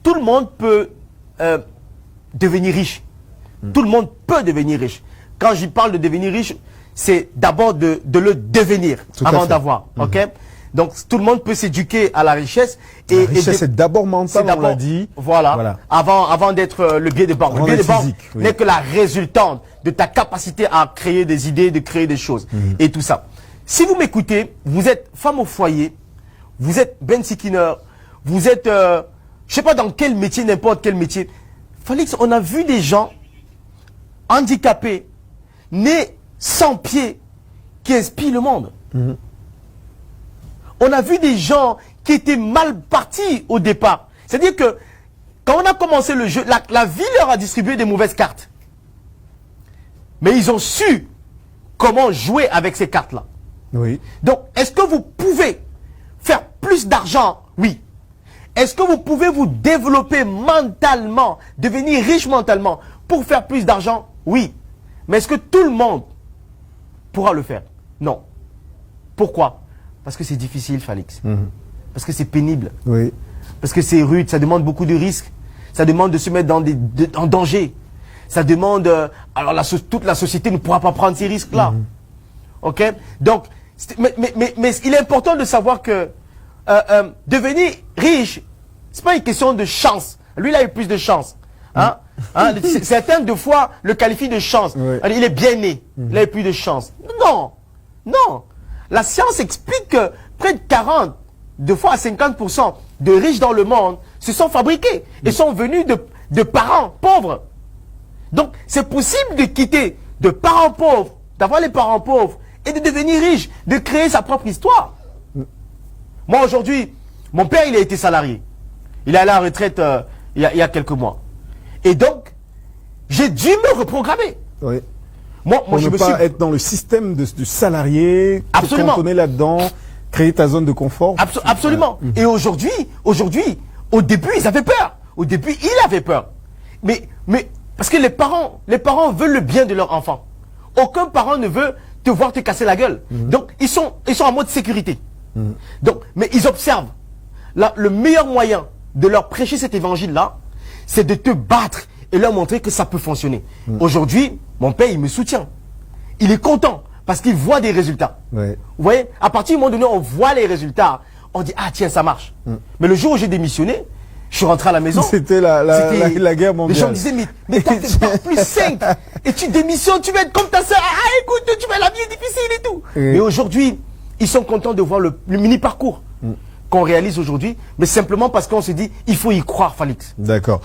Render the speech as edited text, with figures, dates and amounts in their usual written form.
tout le monde peut devenir riche. Tout le monde peut devenir riche. Quand je parle de devenir riche, c'est d'abord de le devenir avant d'avoir. Ok? Donc, tout le monde peut s'éduquer à la richesse. Et la richesse, c'est d'abord mental, on l'a dit. Voilà. Avant d'être le billet de banque. Le billet de banque n'est que la résultante de ta capacité à créer des idées, de créer des choses. Et tout ça. Si vous m'écoutez, vous êtes femme au foyer, vous êtes Ben Sikiner, vous êtes, je sais pas dans quel métier, n'importe quel métier. Félix, on a vu des gens handicapés, nés sans pieds, qui inspirent le monde. On a vu des gens qui étaient mal partis au départ. C'est-à-dire que quand on a commencé le jeu, la vie leur a distribué des mauvaises cartes. Mais ils ont su comment jouer avec ces cartes-là. Oui. Donc, est-ce que vous pouvez faire plus d'argent? Oui. Est-ce que vous pouvez vous développer mentalement, devenir riche mentalement pour faire plus d'argent? Oui. Mais est-ce que tout le monde pourra le faire? Non. Pourquoi? Parce que c'est difficile, Félix. Parce que c'est pénible. Oui. Parce que c'est rude, ça demande beaucoup de risques. Ça demande de se mettre en danger. Ça demande... alors toute la société ne pourra pas prendre ces risques-là. Ok? Donc, mais il est important de savoir que devenir riche, c'est pas une question de chance. Lui, il a eu plus de chance. Hein? Certains, de fois, le qualifient de chance. Oui. Il est bien né. Il a eu plus de chance. Non. Non. La science explique que près de 40, de fois à 50% de riches dans le monde se sont fabriqués et sont venus de parents pauvres. Donc, c'est possible de quitter de parents pauvres, d'avoir les parents pauvres et de devenir riche, de créer sa propre histoire. Moi, aujourd'hui, mon père, il a été salarié. Il est allé à la retraite il y a quelques mois. Et donc, j'ai dû me reprogrammer. Oui. Moi, je ne pas être dans le système du salarié, te cantonner là-dedans, créer ta zone de confort. Absolument. Et aujourd'hui, au début, ils avaient peur. Au début, il avait peur. Mais parce que les parents veulent le bien de leur enfant. Aucun parent ne veut te voir te casser la gueule. Donc, ils sont en mode sécurité. Donc, mais ils observent. Là, le meilleur moyen de leur prêcher cet évangile-là, c'est de te battre et leur montrer que ça peut fonctionner. Aujourd'hui, mon père, il me soutient. Il est content parce qu'il voit des résultats. Oui. Vous voyez, à partir du moment donné, on voit les résultats, on dit, ah tiens, ça marche. Mais le jour où j'ai démissionné, je suis rentré à la maison. C'était la guerre mondiale. Les gens me disaient, mais toi, t'es pas plus 5 et tu démissionnes, tu vas être comme ta soeur. Ah, écoute, tu vas la vie est difficile et tout. Mais aujourd'hui, ils sont contents de voir le mini-parcours qu'on réalise aujourd'hui, mais simplement parce qu'on se dit, il faut y croire, Félix. D'accord.